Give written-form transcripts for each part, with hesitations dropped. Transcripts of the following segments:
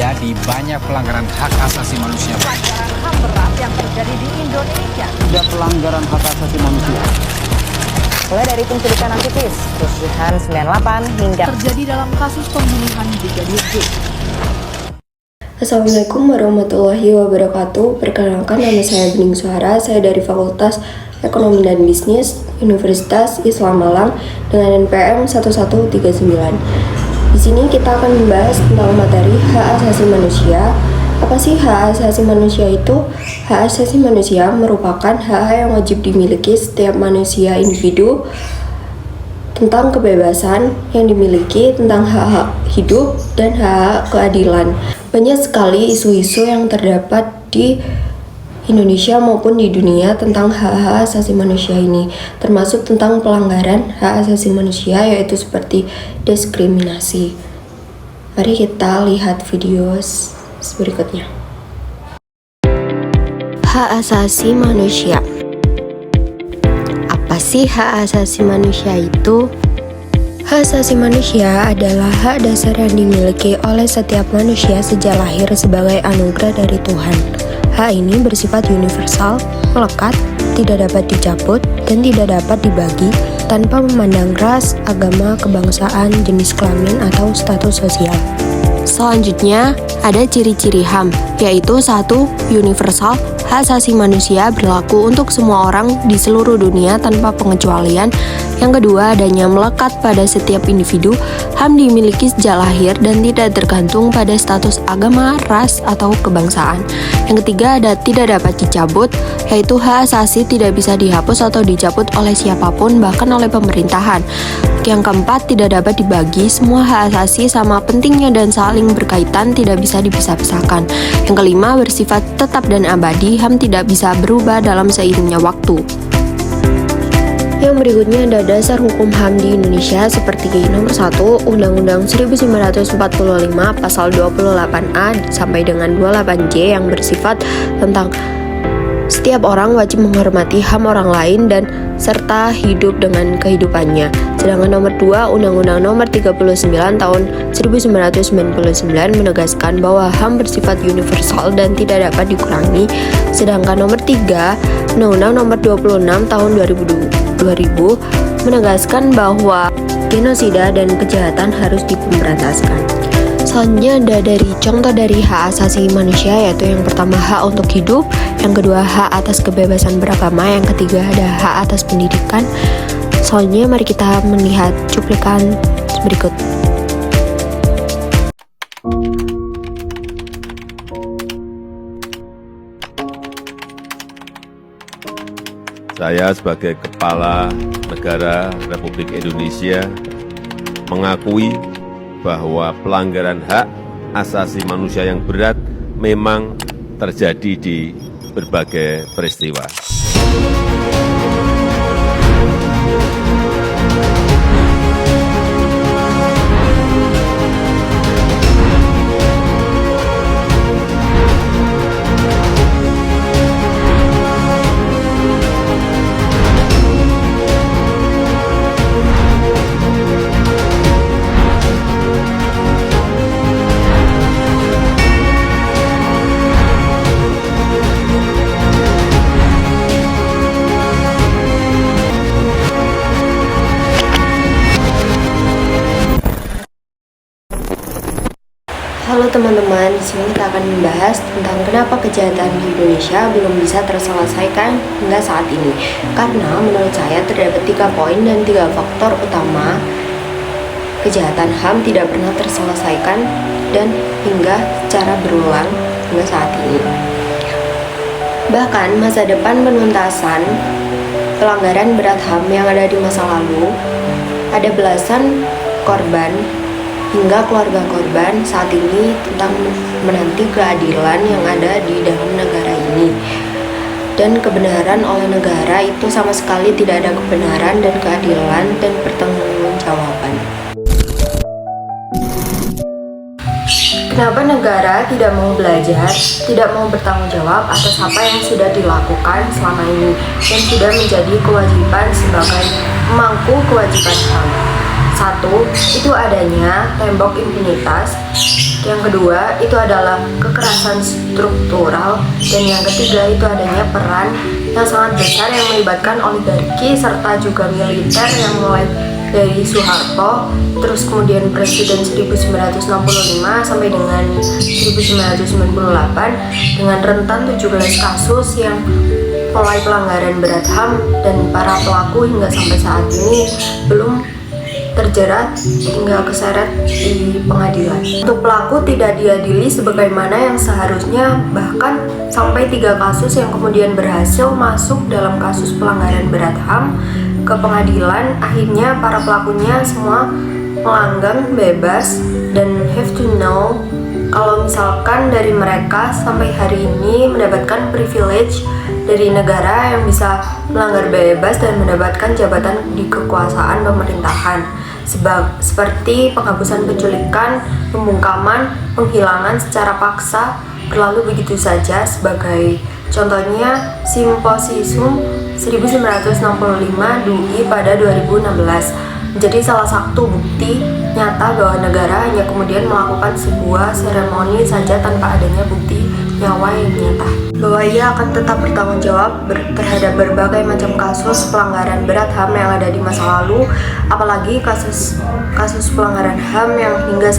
terjadi banyak pelanggaran hak asasi manusia. Pelanggaran HAM berat yang terjadi di Indonesia. Ada pelanggaran hak asasi manusia. Mulai dari penculikan aktivis, kerusuhan 98 hingga terjadi dalam kasus pembunuhan Brigadir J. Assalamualaikum warahmatullahi wabarakatuh. Perkenalkan, nama saya Bening Suhara. Saya dari Fakultas Ekonomi dan Bisnis Universitas Islam Malang dengan NPM 1139. Di sini kita akan membahas tentang materi hak asasi manusia. Apa sih hak asasi manusia itu? Hak asasi manusia merupakan hak yang wajib dimiliki setiap manusia individu tentang kebebasan yang dimiliki, tentang hak-hak hidup dan hak keadilan. Banyak sekali isu-isu yang terdapat di Indonesia maupun di dunia tentang hak-hak asasi manusia ini, termasuk tentang pelanggaran hak asasi manusia, yaitu seperti diskriminasi. Mari kita lihat video berikutnya. Hak asasi manusia. Apa sih hak asasi manusia itu? Hak asasi manusia adalah hak dasar yang dimiliki oleh setiap manusia sejak lahir sebagai anugerah dari Tuhan. Hak ini bersifat universal, melekat, tidak dapat dicabut, dan tidak dapat dibagi tanpa memandang ras, agama, kebangsaan, jenis kelamin, atau status sosial. Selanjutnya, ada ciri-ciri HAM, yaitu 1. Universal. Hak asasi manusia berlaku untuk semua orang di seluruh dunia tanpa pengecualian. Yang kedua, adanya melekat pada setiap individu. HAM dimiliki sejak lahir dan tidak tergantung pada status agama, ras, atau kebangsaan. Yang ketiga, ada tidak dapat dicabut, yaitu hak asasi tidak bisa dihapus atau dicabut oleh siapapun, bahkan oleh pemerintahan. Yang keempat, tidak dapat dibagi. Semua hak asasi sama pentingnya dan saling berkaitan, tidak bisa dipisah-pisahkan. Yang kelima, bersifat tetap dan abadi. HAM tidak bisa berubah dalam seiringnya waktu. Yang berikutnya ada dasar hukum HAM di Indonesia seperti nomor 1, Undang-Undang 1945 pasal 28A sampai dengan 28J yang bersifat tentang setiap orang wajib menghormati HAM orang lain dan serta hidup dengan kehidupannya. Sedangkan nomor 2, Undang-Undang nomor 39 tahun 1999 menegaskan bahwa HAM bersifat universal dan tidak dapat dikurangi. Sedangkan nomor 3, Undang-Undang nomor 26 tahun 2000 menegaskan bahwa genosida dan kejahatan harus dipemberantaskan. Selanjutnya ada dari contoh dari hak asasi manusia, yaitu yang pertama hak untuk hidup, yang kedua hak atas kebebasan beragama, yang ketiga ada hak atas pendidikan. Selanjutnya mari kita melihat cuplikan berikut. Saya sebagai Kepala Negara Republik Indonesia mengakui bahwa pelanggaran hak asasi manusia yang berat memang terjadi di berbagai peristiwa. Halo teman-teman, di sini kita akan membahas tentang kenapa kejahatan di Indonesia belum bisa terselesaikan hingga saat ini. Karena menurut saya terdapat 3 poin dan 3 faktor utama kejahatan HAM tidak pernah terselesaikan dan hingga secara berulang hingga saat ini. Bahkan masa depan penuntasan pelanggaran berat HAM yang ada di masa lalu, ada belasan korban hingga keluarga korban saat ini tentang menanti keadilan yang ada di dalam negara ini. Dan kebenaran oleh negara itu sama sekali tidak ada kebenaran dan keadilan dan pertanggungjawaban. Kenapa negara tidak mau belajar, tidak mau bertanggung jawab atas apa yang sudah dilakukan selama ini dan sudah menjadi kewajiban sebagai pemangku kewajiban HAM? 1. Itu adanya tembok impunitas Yang kedua itu adalah kekerasan struktural, dan yang ketiga itu adanya peran yang sangat besar yang melibatkan oligarki serta juga militer yang mulai dari Soeharto, terus kemudian Presiden 1965 sampai dengan 1998 dengan rentan 17 kasus yang mulai pelanggaran berat HAM, dan para pelaku hingga sampai saat ini belum terjerat hingga keseret di pengadilan. Untuk pelaku tidak diadili sebagaimana yang seharusnya, bahkan sampai 3 kasus yang kemudian berhasil masuk dalam kasus pelanggaran berat HAM ke pengadilan. Akhirnya para pelakunya semua melanggang bebas, dan have to know kalau misalkan dari mereka sampai hari ini mendapatkan privilege dari negara yang bisa melanggar bebas dan mendapatkan jabatan di kekuasaan pemerintahan, seperti penghapusan penculikan, pembungkaman, penghilangan secara paksa berlalu begitu saja. Sebagai contohnya Simposium 1965 DUI pada 2016 menjadi salah satu bukti nyata bahwa negara hanya kemudian melakukan sebuah seremoni saja tanpa adanya bukti nyawa yang nyata, bahwa ia akan tetap bertanggung jawab terhadap berbagai macam kasus pelanggaran berat HAM yang ada di masa lalu, apalagi kasus pelanggaran HAM yang hingga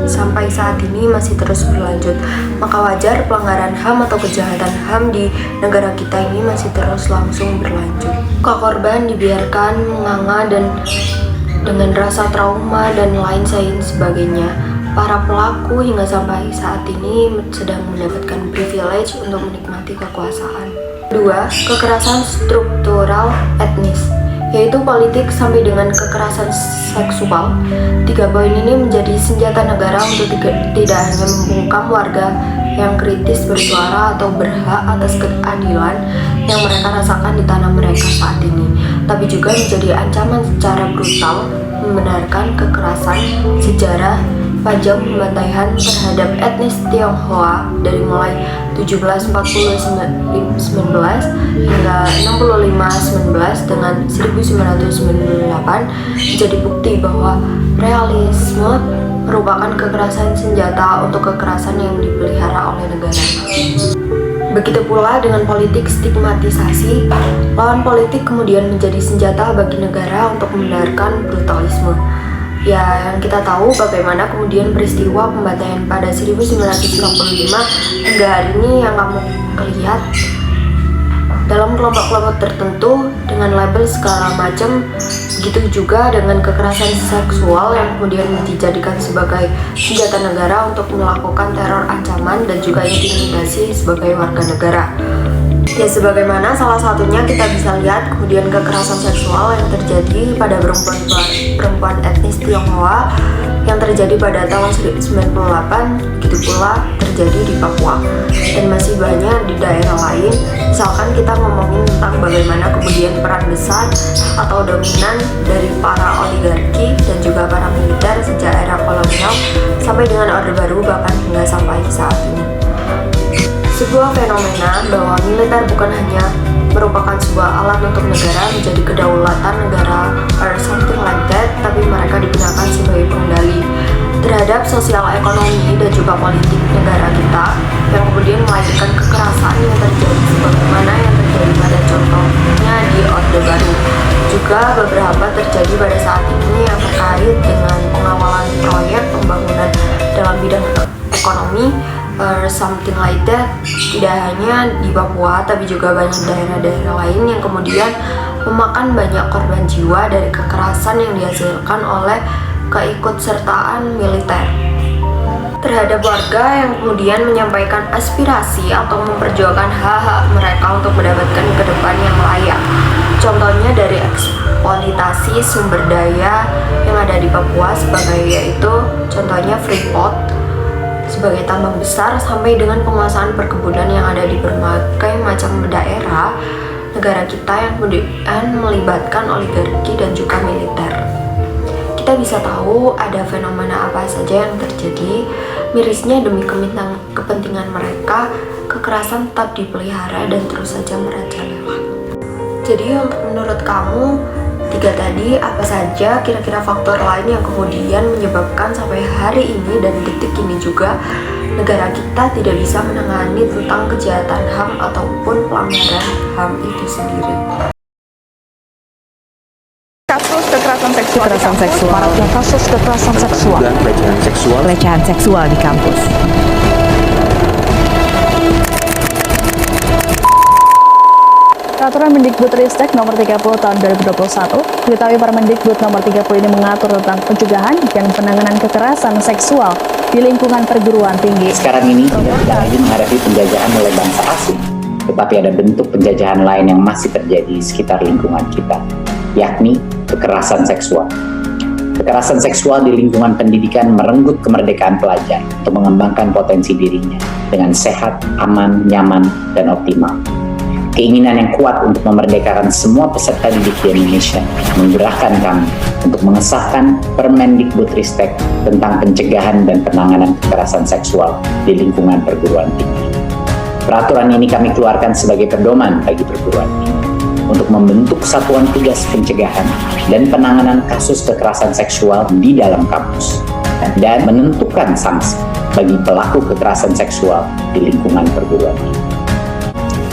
sampai saat ini masih terus berlanjut. Maka wajar pelanggaran HAM atau kejahatan HAM di negara kita ini masih terus langsung berlanjut. Korban dibiarkan menganga dan dengan rasa trauma dan lain sebagainya. Para pelaku hingga sampai saat ini sedang mendapatkan privilege untuk menikmati kekuasaan. 2. Kekerasan struktural etnis, yaitu politik sampai dengan kekerasan seksual. 3 poin ini menjadi senjata negara untuk tidak hanya membungkam warga yang kritis bersuara atau berhak atas keadilan yang mereka rasakan di tanah mereka saat ini, tapi juga menjadi ancaman secara brutal membenarkan kekerasan sejarah pajang pembantaian terhadap etnis Tionghoa dari mulai 1740-19 hingga 65-19 dengan 1998 menjadi bukti bahwa realisme merupakan kekerasan senjata untuk kekerasan yang dipelihara oleh negara. Begitu pula dengan politik stigmatisasi, lawan politik kemudian menjadi senjata bagi negara untuk membenarkan brutalisme. Ya, yang kita tahu bagaimana kemudian peristiwa pembantaian pada 1965 hingga hari ini yang kamu lihat dalam kelompok-kelompok tertentu dengan label segala macam. Begitu juga dengan kekerasan seksual yang kemudian dijadikan sebagai senjata negara untuk melakukan teror ancaman dan juga intimidasi sebagai warga negara. Ya, sebagaimana salah satunya kita bisa lihat kemudian kekerasan seksual yang terjadi pada perempuan etnis Tionghoa yang terjadi pada tahun 1998, begitu pula terjadi di Papua dan masih banyak di daerah lain. Misalkan kita ngomongin tentang bagaimana kemudian peran besar atau dominan dari para oligarki dan juga para militer sejak era kolonial sampai dengan Orde Baru bahkan hingga sampai saat ini. Sebuah fenomena bahwa militer bukan hanya merupakan sebuah alat untuk negara menjadi kedaulatan negara or something like that, tapi mereka digunakan sebagai pengendali terhadap sosial ekonomi dan juga politik negara kita yang kemudian melahirkan kekerasan yang terjadi sebagaimana yang terjadi pada contohnya di Orde Baru. Juga beberapa terjadi pada saat ini yang terkait dengan pengawalan proyek pembangunan dalam bidang ekonomi or something like that, tidak hanya di Papua tapi juga banyak daerah-daerah lain yang kemudian memakan banyak korban jiwa dari kekerasan yang dihasilkan oleh keikutsertaan militer terhadap warga yang kemudian menyampaikan aspirasi atau memperjuangkan hak-hak mereka untuk mendapatkan ke depan yang layak. Contohnya dari eksploitasi sumber daya yang ada di Papua sebagai yaitu contohnya Freeport sebagai tambang besar sampai dengan penguasaan perkebunan yang ada di berbagai macam daerah negara kita yang kemudian melibatkan oligarki dan juga militer. Kita bisa tahu ada fenomena apa saja yang terjadi. Mirisnya demi kepentingan mereka, kekerasan tetap dipelihara dan terus saja merajalela. Jadi menurut kamu Tiga tadi, apa saja kira-kira faktor lain yang kemudian menyebabkan sampai hari ini dan detik ini juga negara kita tidak bisa menangani tentang kejahatan HAM ataupun pelanggaran HAM itu sendiri. Kasus kekerasan seksual Maraknya kasus kekerasan seksual, dan pelecehan seksual di kampus. Peraturan Mendikbudristek Nomor 30 Tahun 2021, diketahui Permendikbud Nomor 30 ini mengatur tentang pencegahan dan penanganan kekerasan seksual di lingkungan perguruan tinggi. Sekarang ini kita tidak lagi menghadapi penjajahan oleh bangsa asing, tetapi ada bentuk penjajahan lain yang masih terjadi di sekitar lingkungan kita, yakni kekerasan seksual. Kekerasan seksual di lingkungan pendidikan merenggut kemerdekaan pelajar untuk mengembangkan potensi dirinya dengan sehat, aman, nyaman, dan optimal. Keinginan yang kuat untuk memerdekakan semua peserta didik di Indonesia menggerakkan kami untuk mengesahkan Permendikbudristek tentang pencegahan dan penanganan kekerasan seksual di lingkungan perguruan tinggi. Peraturan ini kami keluarkan sebagai pedoman bagi perguruan tinggi untuk membentuk satuan tugas pencegahan dan penanganan kasus kekerasan seksual di dalam kampus dan menentukan sanksi bagi pelaku kekerasan seksual di lingkungan perguruan tinggi.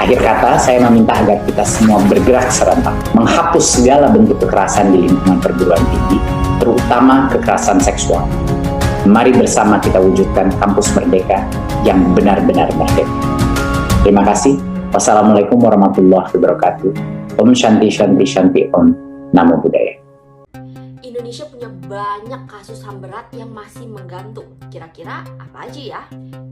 Akhir kata, saya meminta agar kita semua bergerak serentak, menghapus segala bentuk kekerasan di lingkungan perguruan tinggi, terutama kekerasan seksual. Mari bersama kita wujudkan kampus merdeka yang benar-benar merdeka. Terima kasih. Wassalamualaikum warahmatullahi wabarakatuh. Om Shanti Shanti Shanti Om. Namo Buddhaya. Indonesia punya banyak kasus HAM berat yang masih menggantung. Kira-kira apa aja ya?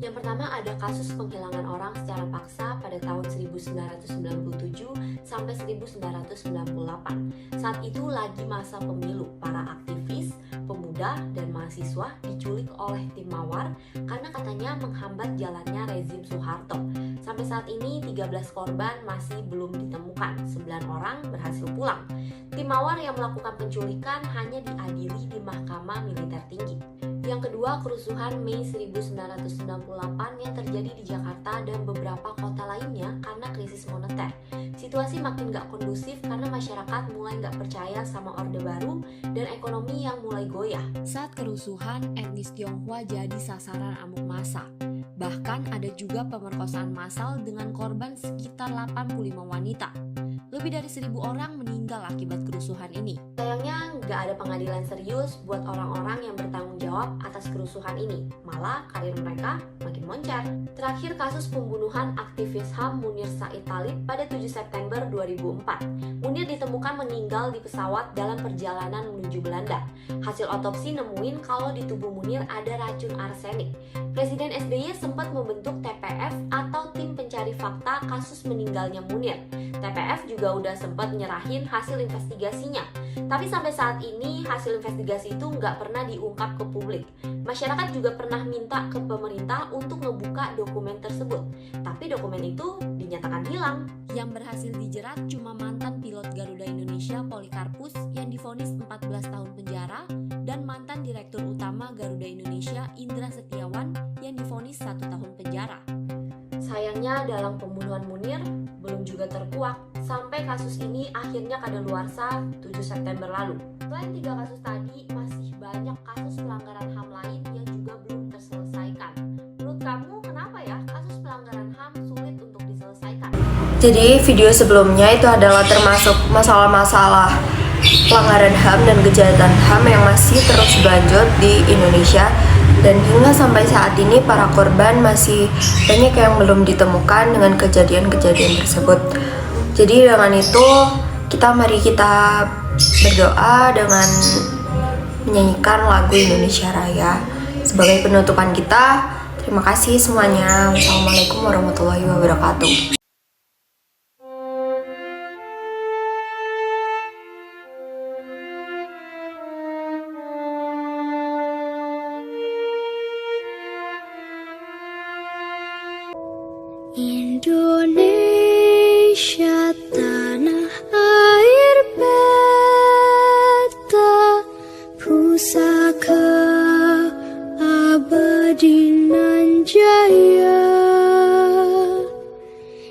Yang pertama ada kasus penghilangan orang secara paksa pada tahun 1997 sampai 1998. Saat itu lagi masa pemilu, para aktivis, pemuda, dan mahasiswa diculik oleh tim Mawar karena katanya menghambat jalannya rezim Soeharto. Sampai saat ini 13 korban masih belum ditemukan, 9 orang berhasil pulang. Tim Mawar yang melakukan penculikan hanya diadili di Mahkamah Militer Tinggi. Yang kedua, kerusuhan Mei 1998 yang terjadi di Jakarta dan beberapa kota lainnya karena krisis moneter. Situasi makin gak kondusif karena masyarakat mulai gak percaya sama Orde Baru dan ekonomi yang mulai goyah. Saat kerusuhan, etnis Tionghoa jadi sasaran amuk massa. Bahkan ada juga pemerkosaan massal dengan korban sekitar 85 wanita. Lebih dari 1.000 orang meninggal akibat kerusuhan ini. Sayangnya nggak ada pengadilan serius buat orang-orang yang bertanggung jawab atas kerusuhan ini. Malah karir mereka makin moncer. Terakhir kasus pembunuhan aktivis HAM Munir Said Talib pada 7 September 2004. Munir ditemukan meninggal di pesawat dalam perjalanan menuju Belanda. Hasil otopsi nemuin kalau di tubuh Munir ada racun arsenik. Presiden SBY sempat membentuk TPF atau Tim Pencari Fakta Kasus Meninggalnya Munir. TPF juga udah sempat nyerahin hasil investigasinya. Tapi sampai saat ini hasil investigasi itu nggak pernah diungkap ke publik. Masyarakat juga pernah minta ke pemerintah untuk ngebuka dokumen tersebut. Tapi dokumen itu dinyatakan hilang. Yang berhasil dijerat cuma mantan pilot Garuda Indonesia Polikarpus yang divonis 14 tahun penjara dan mantan Direktur Utama Garuda Indonesia Indra Setiawan yang divonis 1 tahun penjara. Sayangnya dalam pembunuhan Munir belum juga terkuak sampai kasus ini akhirnya kadaluarsa 7 September lalu. Selain 3 kasus tadi, masih banyak kasus pelanggaran HAM lain yang juga belum terselesaikan. Menurut kamu kenapa ya kasus pelanggaran HAM sulit untuk diselesaikan? Jadi video sebelumnya itu adalah termasuk masalah-masalah pelanggaran HAM dan kejahatan HAM yang masih terus berlanjut di Indonesia. Dan hingga sampai saat ini para korban masih banyak yang belum ditemukan dengan kejadian-kejadian tersebut. Jadi dengan itu mari kita berdoa dengan menyanyikan lagu Indonesia Raya sebagai penutupan kita. Terima kasih semuanya. Wassalamualaikum warahmatullahi wabarakatuh. Indonesia tanah air beta pusaka abadi nan jaya.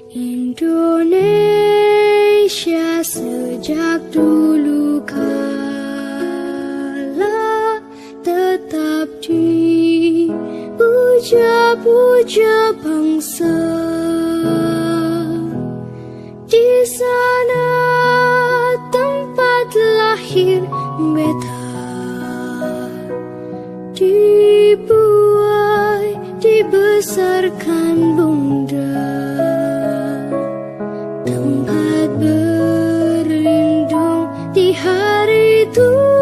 Indonesia sejak dulu puja bangsa. Di sana tempat lahir beta, dibuai, dibesarkan bunda, tempat berlindung di hari tua.